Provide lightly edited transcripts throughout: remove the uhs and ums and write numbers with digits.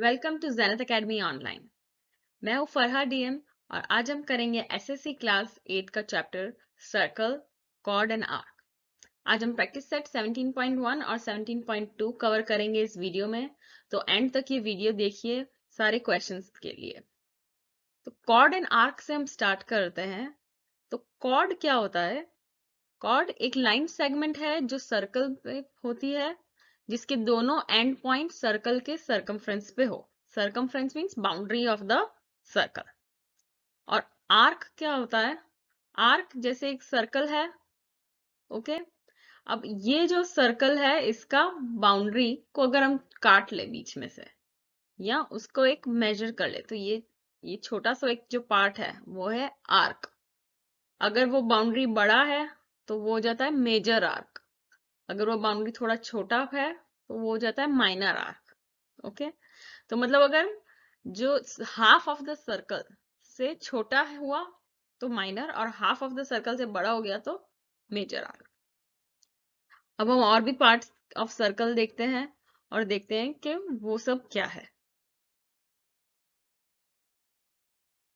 Welcome to Zenith Academy online. मैं हूं Farha DM और आज हम करेंगे एसएससी क्लास 8 का chapter circle, chord and arc. आज हम प्रैक्टिस सेट 17.1 और 17.2 कवर करेंगे इस वीडियो में, तो एंड तक ये वीडियो देखिए सारे क्वेश्चंस के लिए। तो कॉर्ड एंड आर्क से हम स्टार्ट करते हैं। तो कॉर्ड क्या होता है? कॉर्ड एक लाइन सेगमेंट है जो सर्कल पे होती है, जिसके दोनों एंड पॉइंट सर्कल के सरकमफ्रेंस पे हो। Circumference means boundary of the circle. और आर्क क्या होता है? आर्क जैसे एक सर्कल है, ओके। अब ये जो सर्कल है इसका बाउंड्री को अगर हम काट ले बीच में से या उसको एक मेजर कर ले, तो ये छोटा सा एक जो पार्ट है वो है आर्क। अगर वो बाउंड्री बड़ा है तो वो हो जाता है मेजर आर्क। अगर वो बाउंड्री थोड़ा छोटा है तो वो हो जाता है माइनर आर्क, ओके। तो मतलब अगर जो हाफ ऑफ द सर्कल से छोटा हुआ तो माइनर, और हाफ ऑफ द सर्कल से बड़ा हो गया तो मेजर आर्क। अब हम और भी पार्ट्स ऑफ सर्कल देखते हैं और देखते हैं कि वो सब क्या है।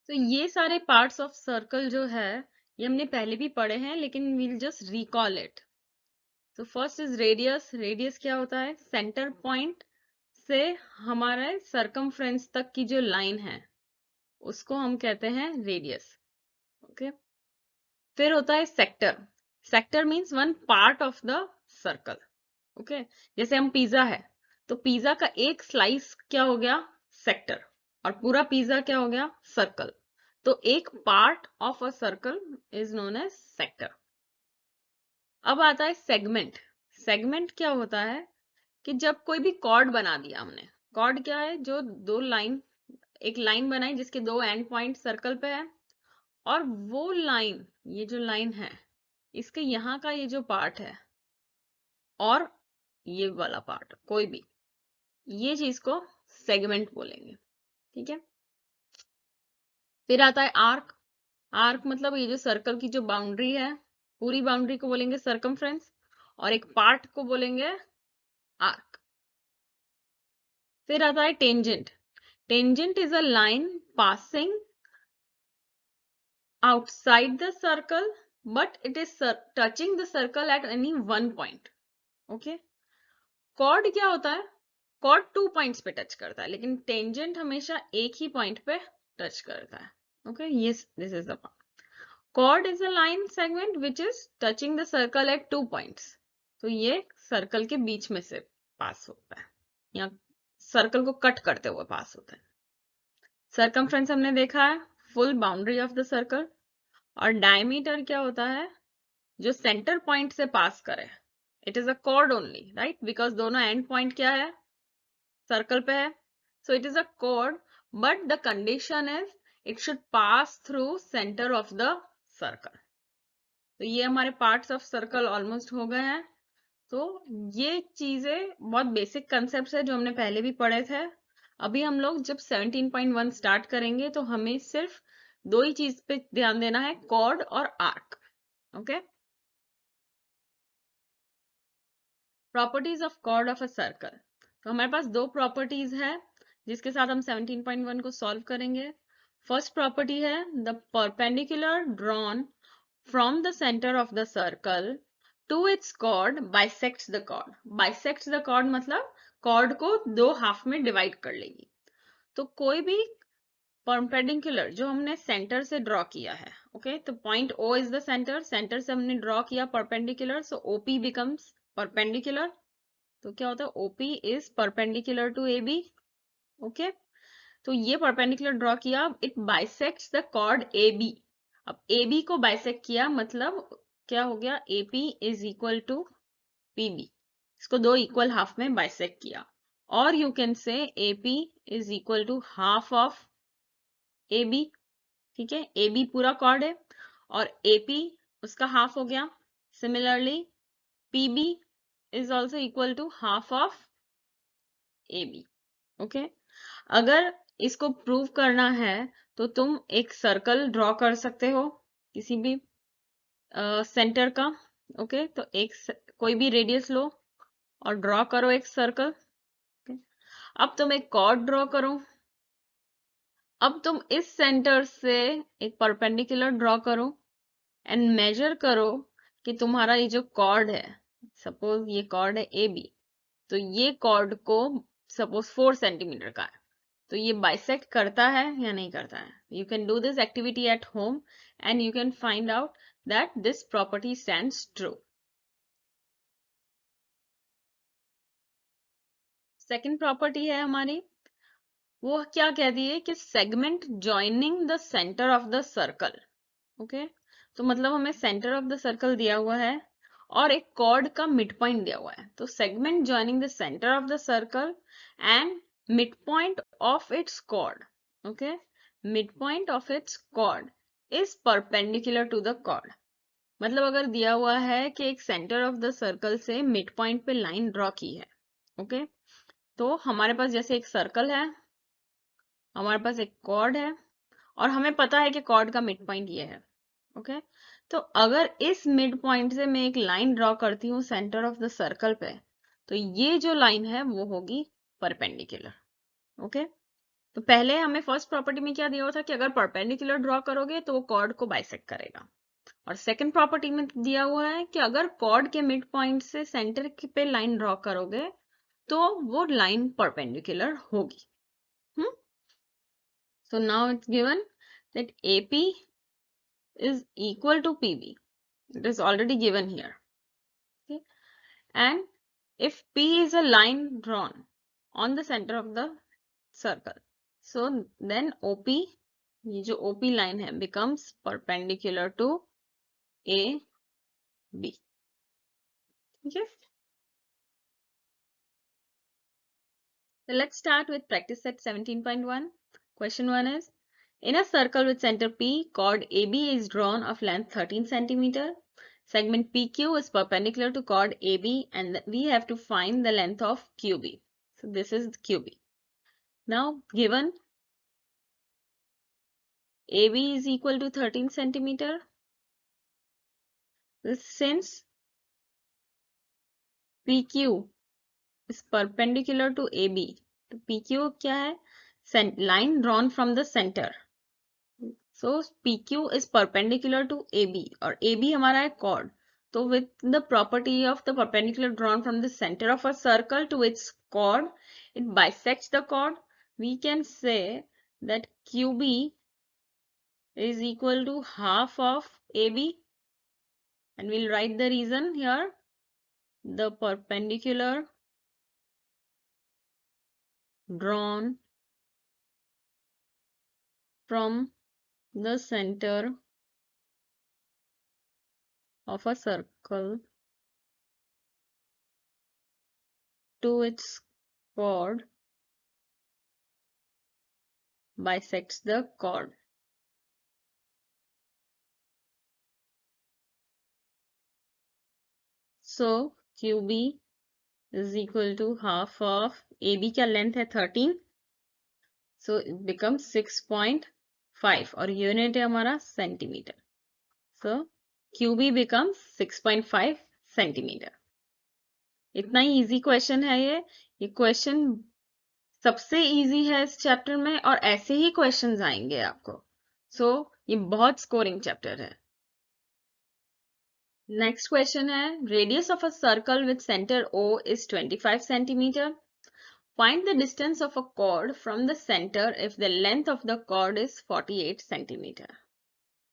तो ये सारे पार्ट्स ऑफ सर्कल जो है ये हमने पहले भी पढ़े हैं, लेकिन वील जस्ट रिकॉल इट। तो फर्स्ट इज रेडियस। रेडियस क्या होता है? सेंटर पॉइंट से हमारे सरकमफ्रेंस तक की जो लाइन है उसको हम कहते हैं रेडियस, ओके। फिर होता है sector. Sector means one part of the circle, okay. जैसे हम पिज्जा है तो पिज्जा का एक स्लाइस क्या हो गया? सेक्टर। और पूरा पिज्जा क्या हो गया? सर्कल। तो एक part of a circle is known as sector. अब आता है सेगमेंट। सेगमेंट क्या होता है कि जब कोई भी कॉर्ड बना दिया हमने। कॉर्ड क्या है? जो दो लाइन, एक लाइन बनाई जिसके दो एंड पॉइंट सर्कल पे है, और वो लाइन, ये जो लाइन है इसके यहाँ का ये जो पार्ट है और ये वाला पार्ट कोई भी, ये चीज को सेगमेंट बोलेंगे, ठीक है। फिर आता है आर्क। आर्क मतलब ये जो सर्कल की जो बाउंड्री है, पूरी बाउंड्री को बोलेंगे सर्कमफ्रेंस, और एक पार्ट को बोलेंगे आर्क। फिर आता है tangent. Tangent is a line passing outside the circle but it is touching the circle at any one point, okay। Chord क्या होता है? कॉर्ड 2 पॉइंट्स पे टच करता है, लेकिन टेंजेंट हमेशा एक ही पॉइंट पे टच करता है, okay. Yes, this is the point. Chord is a line segment which is touching the circle at 2 points. तो ये सर्कल के बीच में से पास होता है या सर्कल को कट करते हुए पास होता है। सर्कमफ्रेंस हमने देखा है, full boundary of the circle. और डायमीटर क्या होता है? जो सेंटर पॉइंट से पास करे। It is a cord only, right, because दोनों एंड पॉइंट क्या है? सर्कल पे है। So it is a cord, but the condition is it should pass through centre of the circle. तो ये हमारे पार्ट्स ऑफ सर्कल ऑलमोस्ट हो गए हैं। तो ये चीजें बहुत बेसिक कंसेप्ट है जो हमने पहले भी पढ़े थे। अभी हम लोग जब 17.1 स्टार्ट करेंगे तो हमें सिर्फ दो ही चीज पे ध्यान देना है, कॉर्ड और arc, okay. Properties of chord of a circle. तो हमारे पास दो प्रॉपर्टीज है जिसके साथ हम 17.1 को सॉल्व करेंगे। फर्स्ट प्रॉपर्टी है the perpendicular drawn from the centre of the circle to its chord bisects the chord. Bisects the chord मतलब कॉर्ड को दो हाफ में डिवाइड कर लेगी। तो कोई भी परपेंडिकुलर जो हमने सेंटर से ड्रॉ किया है, ओके, तो point O is the centre, centre से हमने ड्रॉ किया perpendicular, so OP becomes perpendicular. तो क्या होता है? OP is perpendicular to A B, okay. तो ये परपेंडिकुलर ड्रॉ किया, it bisects the chord A B. अब ए बी को बाइसेक्ट किया मतलब क्या हो गया? AP is equal to PB. इसको दो इक्वल हाफ में बाइसेक्ट किया, और you can say AP is equal to half of A B, ठीक है। ए बी पूरा कॉर्ड है और एपी उसका हाफ हो गया। Similarly PB is also equal to half of A B, okay. अगर इसको प्रूव करना है तो तुम एक सर्कल ड्रॉ कर सकते हो किसी भी सेंटर का, ओके। तो कोई भी रेडियस लो और ड्रॉ करो एक सर्कल, okay? अब तुम एक कॉर्ड ड्रॉ करो। अब तुम इस सेंटर से एक परपेंडिकुलर ड्रॉ करो एंड मेजर करो कि तुम्हारा ये जो कॉर्ड है, सपोज ये कॉर्ड है ए बी, तो ये कॉर्ड को सपोज 4 सेंटीमीटर का है, तो ये बाइसेक्ट करता है या नहीं करता है। You can do this activity at home and you can find out that this property stands true. Second property है हमारी, वो क्या कहती है कि segment joining the centre of the circle. Okay, तो मतलब हमें सेंटर ऑफ द सर्कल दिया हुआ है और एक कॉर्ड का मिड पॉइंट दिया हुआ है, तो segment joining the centre of the circle and mid point of its chord. Okay, mid point of its chord is perpendicular to the chord. मतलब अगर दिया हुआ है कि एक सेंटर ऑफ द सर्कल से मिड पॉइंट पे लाइन ड्रॉ की है, ओके, तो हमारे पास जैसे एक सर्कल है, हमारे पास एक कॉर्ड है और हमें पता है कि कॉर्ड का मिड पॉइंट ये है। ओके, तो अगर इस मिड पॉइंट से मैं एक लाइन ड्रॉ करती हूँ सेंटर ऑफ द सर्कल पे, तो ये जो लाइन है वो होगी परपेंडिकुलर। ओके, तो पहले हमें फर्स्ट प्रॉपर्टी में क्या दिया हुआ था कि अगर परपेंडिकुलर ड्रॉ करोगे तो वो कॉर्ड को बाइसेक्ट करेगा, और सेकंड प्रॉपर्टी में दिया हुआ है कि अगर कॉर्ड के मिड पॉइंट से सेंटर पे लाइन ड्रॉ करोगे तो वो लाइन परपेंडिकुलर होगी। So now it's given that AP is equal to PB. It is already given here. Okay. And if P is a line drawn on the center of the circle, so then OP, ये जो OP line है, becomes perpendicular to AB. Okay. So let's start with practice set 17.1. Question 1 is, in a circle with center P, chord AB is drawn of length 13 centimeter. Segment PQ is perpendicular to chord AB and we have to find the length of QB. So this is QB. Now given AB is equal to 13 centimeter. Since PQ is perpendicular to AB, तो PQ क्या है? Line drawn from the center. So PQ is perpendicular to AB और AB हमारा है chord. So with the property of the perpendicular drawn from the center of a circle to its chord, it bisects the chord. We can say that QB is equal to half of AB, and we'll write the reason here. The perpendicular drawn from the center of a circle to its chord bisects the chord. So QB is equal to half of AB का length है 13, so it becomes 6.5 और unit है हमारा centimetre. So QB becomes 6.5 centimetre. इतना ही easy question है ये question सबसे easy है इस चैप्टर में और ऐसे ही क्वेश्चंस आएंगे आपको. So ये बहुत स्कोरिंग चैप्टर है. नेक्स्ट क्वेश्चन है, radius of a circle with centre O is 25 centimeter. Find the distance of a chord from the center if the length of the chord is 48 centimeter.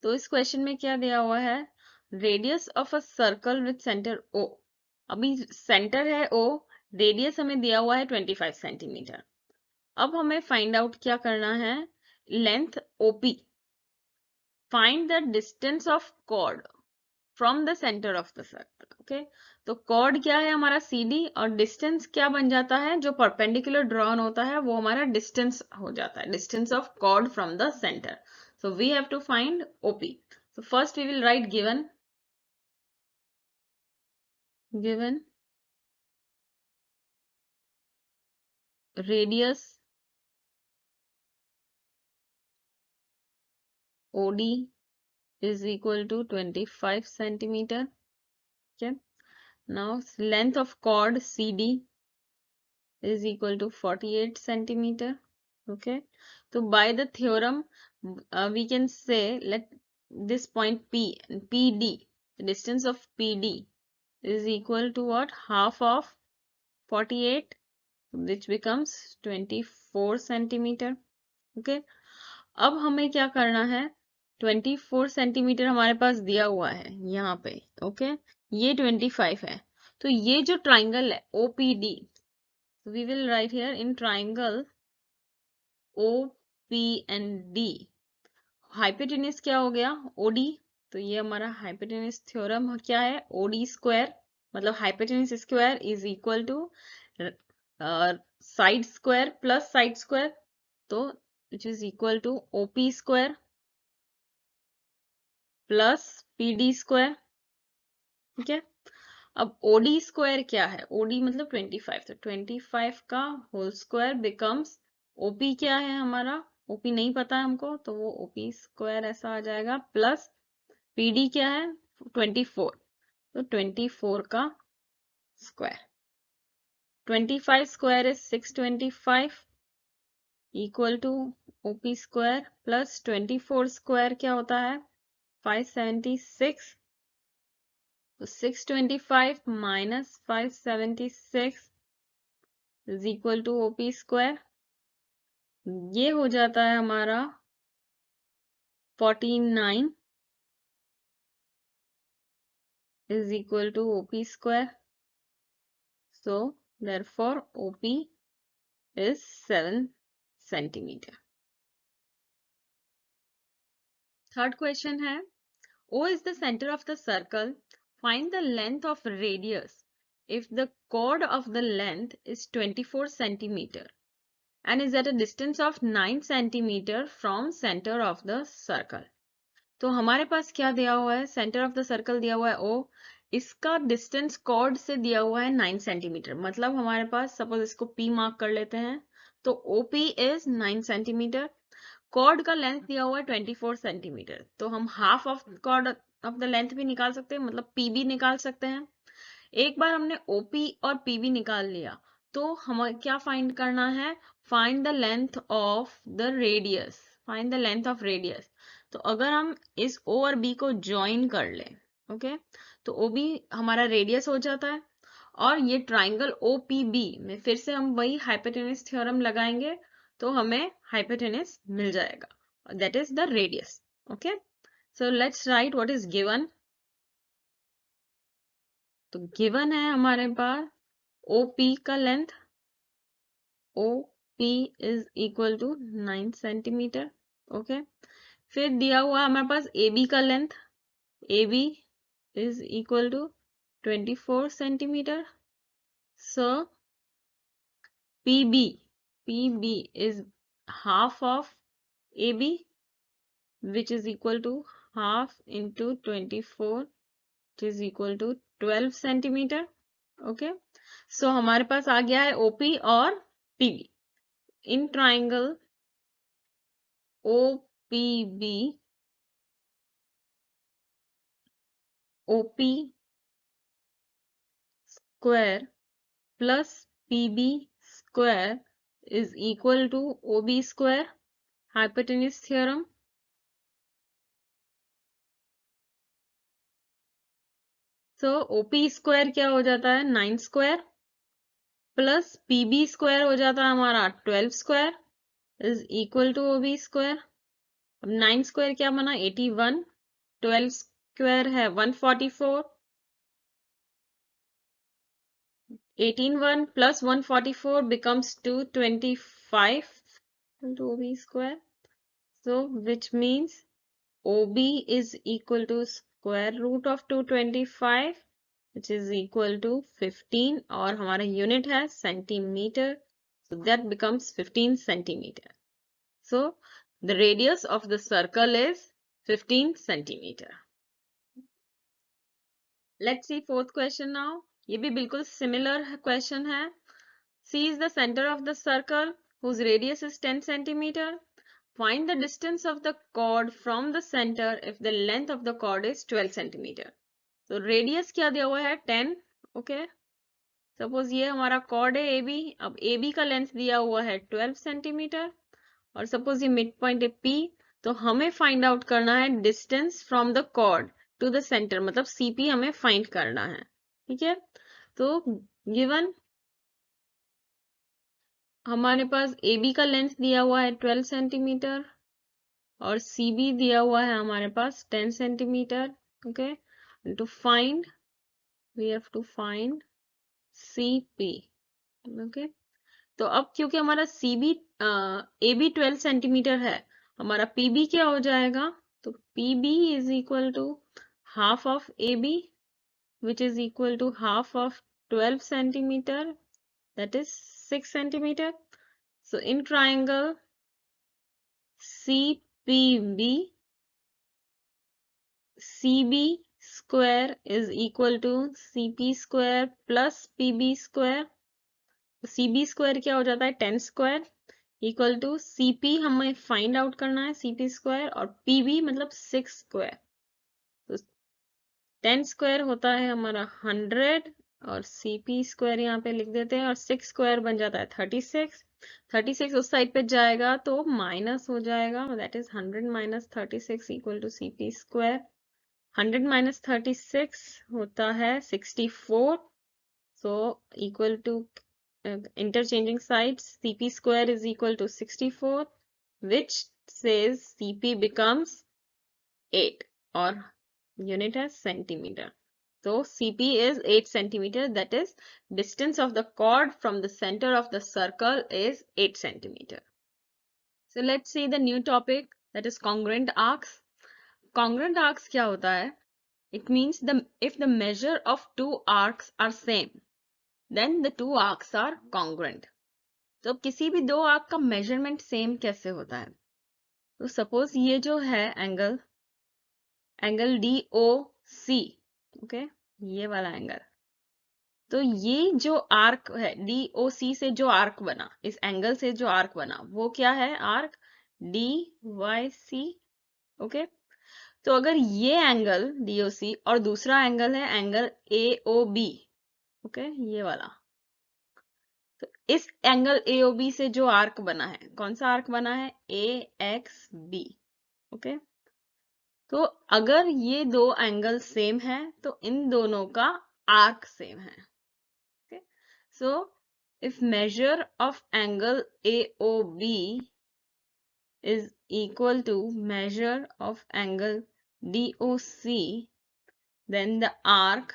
तो इस question में क्या दिया हुआ है, radius of a circle with centre O. अभी centre है O, radius हमें दिया हुआ है 25 सेंटीमीटर. अब हमें फाइंड आउट क्या करना है, length OP. Find the distance of chord from the centre of the circle. Okay, तो कॉर्ड क्या है हमारा CD और डिस्टेंस क्या बन जाता है, जो परपेंडिकुलर ड्रॉन होता है वो हमारा डिस्टेंस हो जाता है, distance of chord from the centre. So we have to find OP. So first we will write given radius OD is equal to 25 centimeter. Okay, now length of chord CD is equal to 48 centimeter. Okay, so by the theorem, we can say let this point P and PD, the distance of PD is equal to what? Half of 48, which becomes 24 centimeter. Okay, अब हमें क्या करना है? 24 centimetre हमारे पास दिया हुआ है यहाँ पे. ओके, ये 25 है. तो ये जो ट्राइंगल है OPD, we will write here in triangle OP and D. Hypotenuse क्या हो गया? OD. तो ये हमारा हाइपोटेन्यूज थ्योरम क्या है? OD स्क्वायर, मतलब hypotenuse square is equal to side square plus side square, तो which is equal to OP square plus PD square. ठीक है, अब OD स्क्वायर क्या है? OD मतलब 25, तो 25 का होल स्क्वायर बिकम्स OP क्या है हमारा? OP नहीं पता है हमको, तो वो OP स्क्वायर ऐसा आ जाएगा, प्लस PD क्या है? 24, तो 24 का square. 25 square is 625 equal to OP square plus 24 square क्या होता है? 576. तो 625 minus 576 is equal to OP square. ये हो जाता है हमारा 49 is equal to OP square. So therefore OP is 7 centimeter. Third question है, O is the center of the circle. Find the length of radius if the chord of the length is 24 centimeter and is at a distance of 9 centimeter from center of the circle. तो हमारे पास क्या दिया हुआ है? Centre of the circle दिया हुआ है O, इसका डिस्टेंस कॉर्ड से दिया हुआ है 9 सेंटीमीटर. मतलब हमारे पास, सपोज इसको P मार्क कर लेते हैं, तो OP इज 9 सेंटीमीटर. कॉर्ड का लेंथ दिया हुआ है 24 सेंटीमीटर, तो हम half of chord of the length भी निकाल सकते हैं, मतलब P भी निकाल सकते हैं. एक बार हमने OP और PB निकाल लिया, तो हमें क्या फाइंड करना है? Find the length of the radius. Find the length of radius. तो अगर हम इस O और B को ज्वाइन कर लें, ओके, तो OB हमारा रेडियस हो जाता है, और ये ट्राइंगल OPB में फिर से हम वही हाइपोटेन्यूज थ्योरम लगाएंगे, तो हमें हाइपोटेन्यूज मिल जाएगा, that is the radius. Okay, so let's write what is given. तो गिवन है हमारे पास OP का length, OP is equal to 9 centimetre. Okay, फिर दिया हुआ हमारे पास AB का length, AB is equal to 24 centimetre. So PB is half of AB, which is equal to half into 24, which is equal to 12 centimeter. Okay, so हमारे पास आ गया है OP और PB. In triangle OPB, OP square plus PB square is equal to OB square. Hypotenuse theorem. So OP square क्या हो जाता है? 9 square plus PB square हो जाता है हमारा 12 square is equal to OB square. अब 9 स्क्वायर क्या बना? 81. 12 स्क्वायर है 144. 18 plus 144 becomes 225 into OB square. So which means OB is equal to square root of 225, which is equal to 15, और हमारा यूनिट है centimetre, so that becomes 15 centimeter. So the radius of the circle is 15 centimeter. Let's see fourth question now. ये भी बिल्कुल similar question है. C is the center of the circle whose radius is 10 centimeter. Find the distance of the chord from the center if the length of the chord is 12 centimeter. तो radius क्या दिया हुआ है? 10. Okay, suppose ये हमारा cord है AB, अब AB का लेंथ दिया हुआ है 12 सेंटीमीटर और सपोज ये मिड पॉइंट है P, तो हमें फाइंड आउट करना है distance from the chord to the centre, मतलब CP हमें फाइंड करना है। ठीक है, तो गिवन हमारे पास AB का लेंथ दिया हुआ है 12 सेंटीमीटर और CB दिया हुआ है हमारे पास 10 centimetre. Okay, to find we have to find CP। Okay, तो अब क्योंकि हमारा AB 12 सेंटीमीटर है, हमारा PB क्या हो जाएगा, तो PB is equal to half of AB which is equal to half of 12 centimeter, that is 6 centimeter. So in triangle CPB, CB square is equal to CP square plus PB square. CB square क्या हो जाता है 10 square equal to CP हमें find out करना है CP square और PB मतलब 6 square, तो 10 स्क्वायर होता है हमारा 100 और CP स्क्वायर यहाँ पे लिख देते हैं और 6 स्क्वायर बन जाता है 36। 36 उस साइड पे जाएगा तो माइनस हो जाएगा, that is 100 minus 36 equal to CP square. 100 minus 36 होता है 64, so equal to interchanging sides, CP square is equal to 64, which says CP becomes 8 or unit as centimeter. So CP is 8 centimeter, that is distance of the chord from the center of the circle is 8 centimeter. So let's see the new topic, that is congruent arcs. Congruent arcs क्या होता है? It means if the measure of two arcs are same, then the two arcs are congruent. तो किसी भी दो arc का measurement same कैसे होता है? तो सपोज ये जो है एंगल DOC, ओके, ये वाला एंगल, तो ये जो आर्क है DOC से जो आर्क बना, इस एंगल से जो आर्क बना वो क्या है, आर्क DYC। ओके, तो अगर ये एंगल DOC और दूसरा एंगल है एंगल AOB, ओके, ये वाला, तो इस एंगल AOB से जो आर्क बना है, कौन सा आर्क बना है, AXB। ओके, तो अगर ये दो एंगल सेम है तो इन दोनों का आर्क सेम है। Okay, so if major of angle AOB is equal to measure of angle DOC, then the arc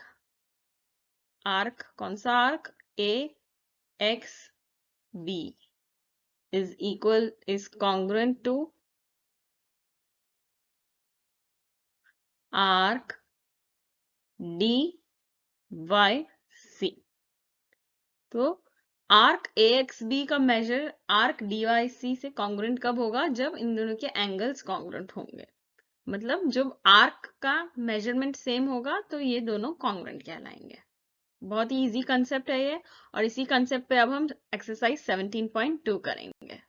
कौन सा arc, AXB is congruent to arc DYC। तो आर्क AXB का मेजर आर्क DYC से congruent कब होगा, जब इन दोनों के एंगल्स कॉन्ग्रुएंट होंगे, मतलब जब आर्क का मेजरमेंट सेम होगा तो ये दोनों कॉन्ग्रुएंट कहलाएंगे। बहुत ही इजी कंसेप्ट है ये, और इसी कंसेप्ट पे अब हम एक्सरसाइज 17.2 करेंगे।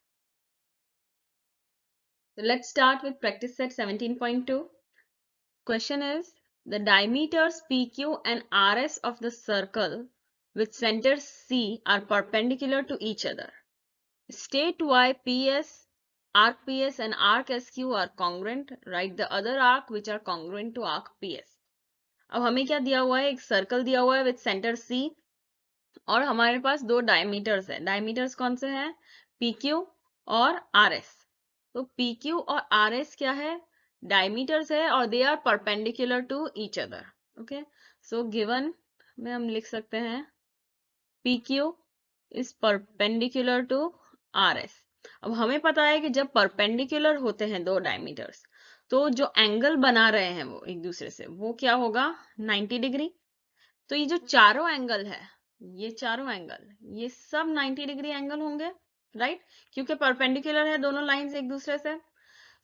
Let's start with practice set 17.2। Question is, the diameters PQ and RS of the circle with center C are perpendicular to each other. State why arc PS and arc SQ are congruent. Write the other arc which are congruent to arc PS. अब हमें क्या दिया हुआ है, एक circle दिया हुआ है विथ सेंटर C और हमारे पास दो डायमीटर्स है। डायमीटर्स कौन से हैं, PQ और RS। तो PQ और RS क्या है, डायमीटर्स है और they are perpendicular to each other. Okay, so given में हम लिख सकते हैं PQ is perpendicular to RS। अब हमें पता है कि जब परपेंडिकुलर होते हैं दो डायमीटर्स तो जो एंगल बना रहे हैं वो एक दूसरे से, वो क्या होगा, 90 डिग्री। तो ये जो चारों एंगल है, ये चारों एंगल, ये सब 90 डिग्री एंगल होंगे, राइट, क्योंकि परपेंडिकुलर है दोनों लाइंस एक दूसरे से।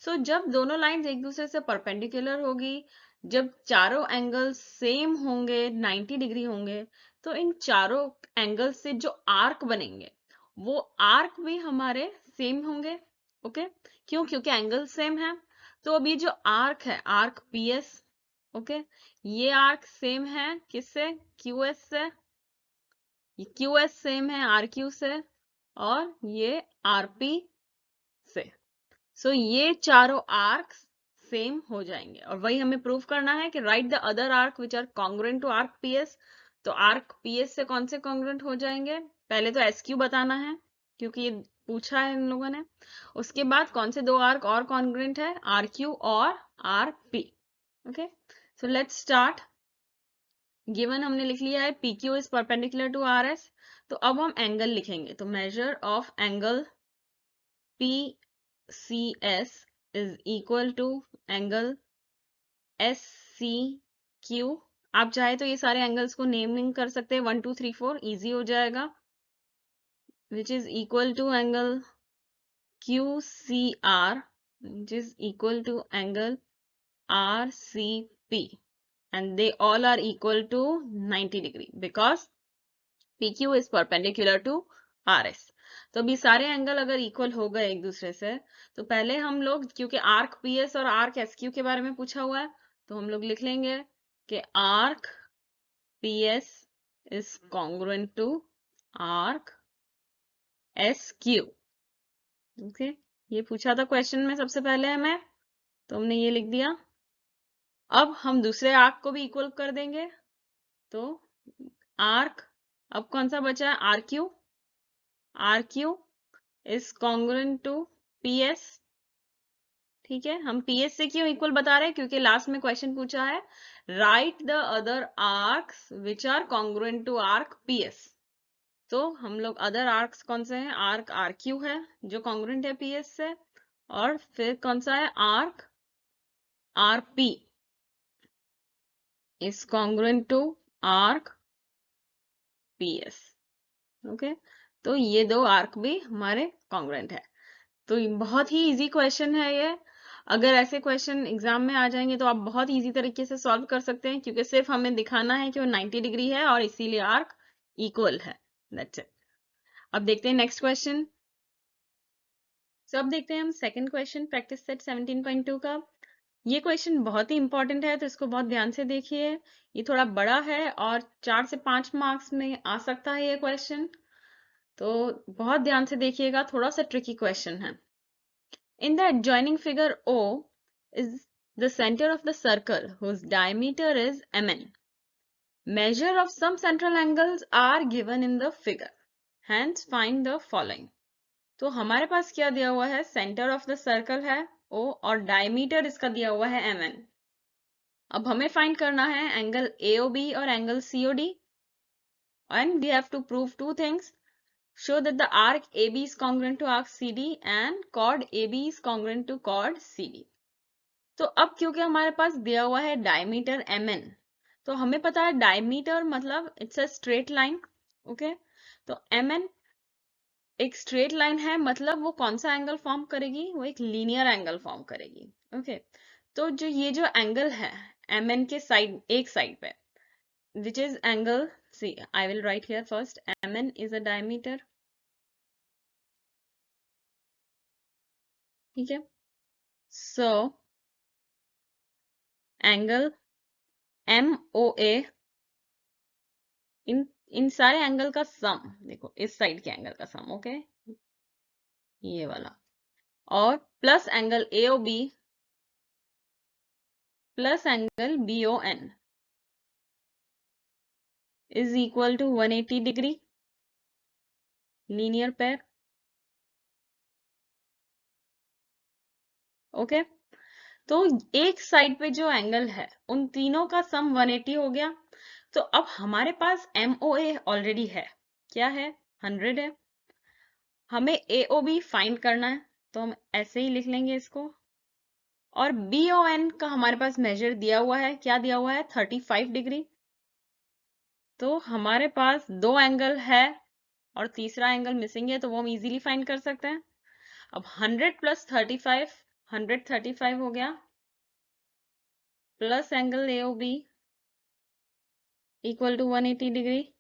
सो जब दोनों लाइंस एक दूसरे से परपेंडिकुलर होगी, जब चारों एंगल सेम होंगे 90 डिग्री होंगे, तो इन चारों एंगल से जो आर्क बनेंगे वो आर्क भी हमारे सेम होंगे। ओके, क्यों, क्योंकि एंगल सेम है। तो अभी जो आर्क है, आर्क PS, ओके, ये आर्क सेम है किससे, QS से, ये QS सेम है RQ से और ये RP से। सो ये चारों आर्क्स सेम हो जाएंगे और वही हमें प्रूव करना है कि write the other arc which are congruent to arc PS। तो आर्क PS से कौन से कॉन्ग्रुएंट हो जाएंगे? पहले तो SQ बताना है क्योंकि ये पूछा है इन लोगों ने। उसके बाद कौन से दो आर्क और कॉन्ग्रुएंट है? RQ और RP। Okay, so let's start. Given हमने लिख लिया है PQ is perpendicular to RS। तो अब हम एंगल लिखेंगे। तो measure of angle PCS is equal to angle SCQ। आप चाहे तो ये सारे एंगल्स को नेमिंग कर सकते हैं, 1 2 3 4, इजी हो जाएगा। Which is equal to angle QCR, which is equal to angle RCP, and they all are equal to 90 degree because PQ is perpendicular to RS। तो अभी सारे एंगल अगर इक्वल हो गए एक दूसरे से, तो पहले हम लोग, क्योंकि आर्क PS और आर्क SQ के बारे में पूछा हुआ है, तो हम लोग लिख लेंगे कि arc PS is congruent to arc SQ। Okay, ये पूछा था क्वेश्चन में सबसे पहले हमें, तो हमने ये लिख दिया। अब हम दूसरे आर्क को भी इक्वल कर देंगे। तो आर्क अब कौन सा बचा है? RQ। RQ is congruent to PS। ठीक है, हम PS से क्यों इक्वल बता रहे हैं? क्योंकि लास्ट में क्वेश्चन पूछा है write the other arcs which are congruent to arc PS। तो हम लोग अदर आर्क्स कौन से हैं? आर्क RQ है जो कॉन्ग्रुएंट है PS से, और फिर कौन सा है? Arc RP is congruent to arc PS। Okay, तो ये दो आर्क भी हमारे कॉन्ग्रुएंट है। तो बहुत ही इजी क्वेश्चन है ये। अगर ऐसे क्वेश्चन एग्जाम में आ जाएंगे तो आप बहुत इजी तरीके से सॉल्व कर सकते हैं, क्योंकि सिर्फ हमें दिखाना है कि वो 90 डिग्री है और इसीलिए आर्क इक्वल है। That's it. अब देखते हैं नेक्स्ट क्वेश्चन। सो अब देखते हैं हम सेकंड क्वेश्चन प्रैक्टिस सेट 17.2 का। ये क्वेश्चन बहुत ही इंपॉर्टेंट है, तो इसको बहुत ध्यान से देखिए। ये थोड़ा बड़ा है और 4 से 5 मार्क्स में आ सकता है ये क्वेश्चन, तो बहुत ध्यान से देखिएगा। थोड़ा सा ट्रिकी क्वेश्चन है। In the adjoining figure O is the center of the circle whose diameter is MN. Measure of some central angles are given in the figure. Hence find the following. तो हमारे पास क्या दिया हुआ है? Centre of the circle है O और diameter इसका दिया हुआ है MN। अब हमें फाइंड करना है एंगल AOB और angle COD, and we have to prove two things. Show that the arc AB is congruent to arc CD and chord AB is congruent to chord CD. तो अब क्योंकि हमारे पास दिया हुआ है डायमीटर MN, तो हमें पता है डायमीटर मतलब it's a straight line. Okay, तो MN एक स्ट्रेट लाइन है, मतलब वो कौन सा एंगल फॉर्म करेगी? वो एक लीनियर एंगल फॉर्म करेगी। ओके, तो जो ये जो एंगल है MN के साइड, एक साइड पे, which is angle, see I will write here first, MN is a diameter. ठीक है, सो एंगल MOA, इन सारे एंगल का सम, देखो इस साइड के एंगल का सम, ओके, ये वाला, और plus angle AOB plus angle BON is equal to 180 degree, linear pair. Okay, तो एक साइड पे जो एंगल है उन तीनों का सम 180 हो गया। तो अब हमारे पास MOA ऑलरेडी है, क्या है? 100 है। हमें AOB फाइंड करना है, तो हम ऐसे ही लिख लेंगे इसको। और BON का हमारे पास मेजर दिया हुआ है, क्या दिया हुआ है? 35 डिग्री। तो हमारे पास दो एंगल है और तीसरा एंगल मिसिंग है, तो वो हम इजीली फाइंड कर सकते हैं। अब 100 प्लस 35, 135 हो गया, plus angle AOB equal to 180 degree.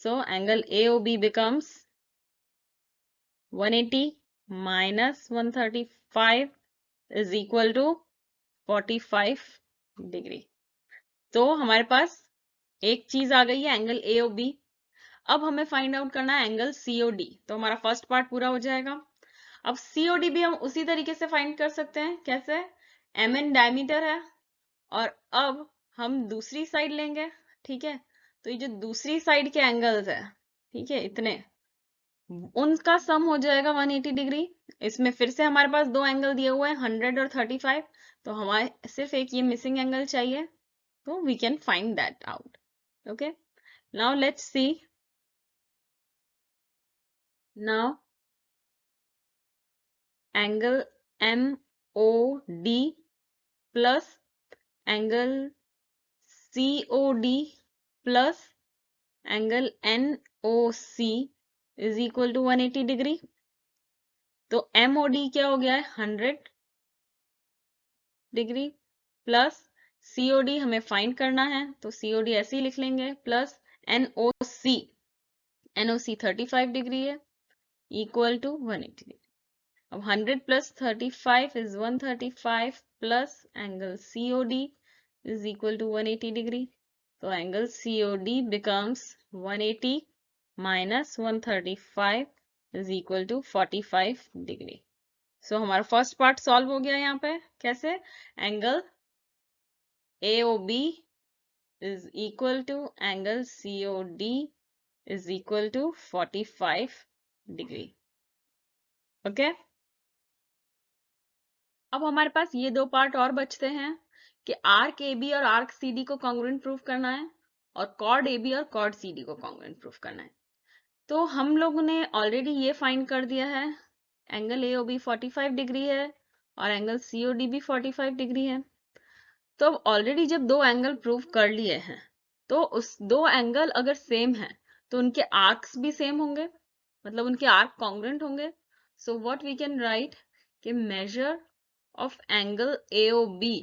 So angle AOB becomes 180 minus 135 is equal to 45 degree. तो हमारे पास एक चीज आ गई है, एंगल AOB। अब हमें फाइंड आउट करना है एंगल COD। तो हमारा फर्स्ट पार्ट पूरा हो जाएगा। अब COD भी हम उसी तरीके से फाइंड कर सकते हैं। कैसे? MN डायमीटर है और अब हम दूसरी साइड लेंगे। ठीक है, तो ये जो दूसरी साइड के एंगल्स है, ठीक है, इतने, उनका सम हो जाएगा 180 डिग्री। इसमें फिर से हमारे पास दो एंगल दिए हुए हैं 100 और 35, तो हमारे सिर्फ एक ये मिसिंग एंगल चाहिए, तो we can find that out. Okay, now let's see. Now angle MOD plus angle COD plus angle NOC is equal to 180 degree. तो MOD क्या हो गया है? 100 डिग्री प्लस COD हमें फाइंड करना है, तो COD ऐसे ही लिख लेंगे, प्लस NOC 35 डिग्री है, इक्वल टू 180 डिग्री। अब 100 plus 35 is 135 plus angle COD is equal to 180 degree. तो angle COD becomes 180 minus 135 is equal to 45 degree. So हमारा फर्स्ट पार्ट सॉल्व हो गया यहाँ पे। कैसे? Angle AOB is equal to angle COD is equal to 45 degree. Okay, अब हमारे पास ये दो पार्ट और बचते हैं कि आर्क AB और आर्क CD को कॉन्ग्रुएंट प्रूफ करना है और कॉर्ड AB और कॉर्ड CD को कॉन्ग्रुएंट प्रूफ करना है। तो हम लोगों ने ऑलरेडी ये फाइंड कर दिया है, एंगल AOB 45 डिग्री है और एंगल COD भी 45 डिग्री है। तो अब ऑलरेडी जब दो एंगल प्रूव कर लिए हैं, तो उस दो एंगल अगर सेम है तो उनके आर्क्स भी सेम होंगे, मतलब उनके आर्क कॉन्ग्रुएंट होंगे। So what we can write कि measure of angle AOB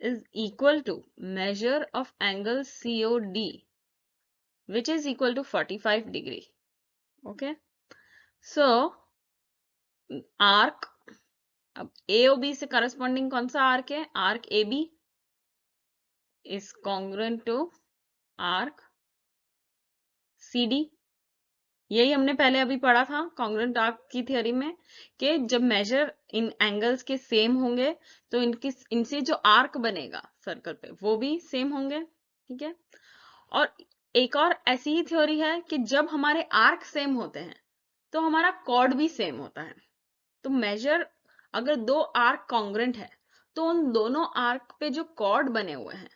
is equal to measure of angle COD which is equal to 45 degree. Okay, so arc, अब AOB से करस्पॉन्डिंग कौन सा आर्क है? Arc AB is congruent to arc CD। यही हमने पहले अभी पढ़ा था कॉन्ग्रुएंट आर्क की थ्योरी में कि जब मेजर इन एंगल्स के सेम होंगे तो इनसे जो आर्क बनेगा सर्कल पे वो भी सेम होंगे। ठीक है, और एक और ऐसी ही थ्योरी है कि जब हमारे आर्क सेम होते हैं तो हमारा कॉर्ड भी सेम होता है। तो मेजर, अगर दो आर्क कॉन्ग्रुएंट है तो उन दोनों आर्क पे जो कॉर्ड बने हुए हैं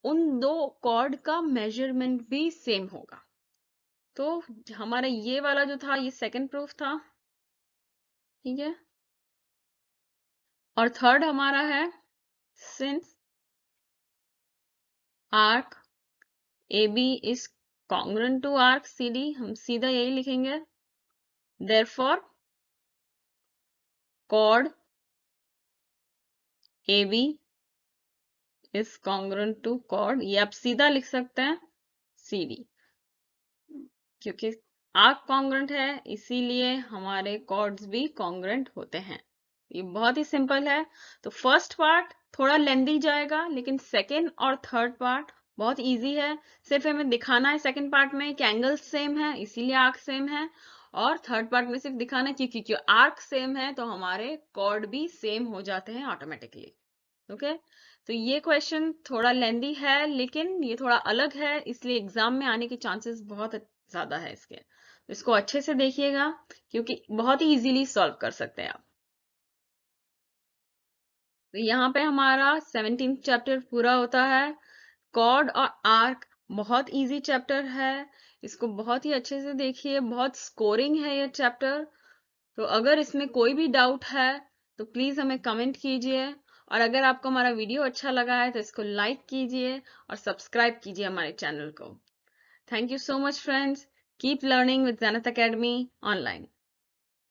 उन दो कॉर्ड का मेजरमेंट भी सेम होगा। तो हमारा ये वाला जो था ये सेकंड प्रूफ था। ठीक है, और थर्ड हमारा है since arc AB is congruent to arc CD, हम सीधा यही लिखेंगे, therefore chord AB is congruent to chord, ये आप सीधा लिख सकते हैं CD, क्योंकि आर्क कॉन्ग्रुएंट है इसीलिए हमारे कॉर्ड्स भी कॉन्ग्रुएंट होते हैं। ये बहुत ही सिंपल है। तो फर्स्ट पार्ट थोड़ा लेंदी जाएगा, लेकिन सेकेंड और थर्ड पार्ट बहुत इजी है। सिर्फ हमें दिखाना है सेकेंड पार्ट में कि एंगल सेम है इसीलिए आर्क सेम है, और थर्ड पार्ट में सिर्फ दिखाना है क्योंकि आर्क सेम है तो हमारे कॉर्ड भी सेम हो जाते हैं ऑटोमेटिकली। ओके, तो ये क्वेश्चन थोड़ा लेंदी है लेकिन ये थोड़ा अलग है, इसलिए एग्जाम में आने के चांसेस बहुत ज्यादा है इसके। तो इसको अच्छे से देखिएगा क्योंकि बहुत ही इजीली सॉल्व कर सकते हैं आप। तो यहाँ पे हमारा 17th चैप्टर पूरा होता है। कॉर्ड और आर्क बहुत इजी चैप्टर है, इसको बहुत ही अच्छे से देखिए, बहुत स्कोरिंग है ये चैप्टर। तो अगर इसमें कोई भी डाउट है तो प्लीज हमें कमेंट कीजिए, और अगर आपको हमारा वीडियो अच्छा लगा है तो इसको लाइक कीजिए और सब्सक्राइब कीजिए हमारे चैनल को। Thank you so much friends, keep learning with Zenith Academy online.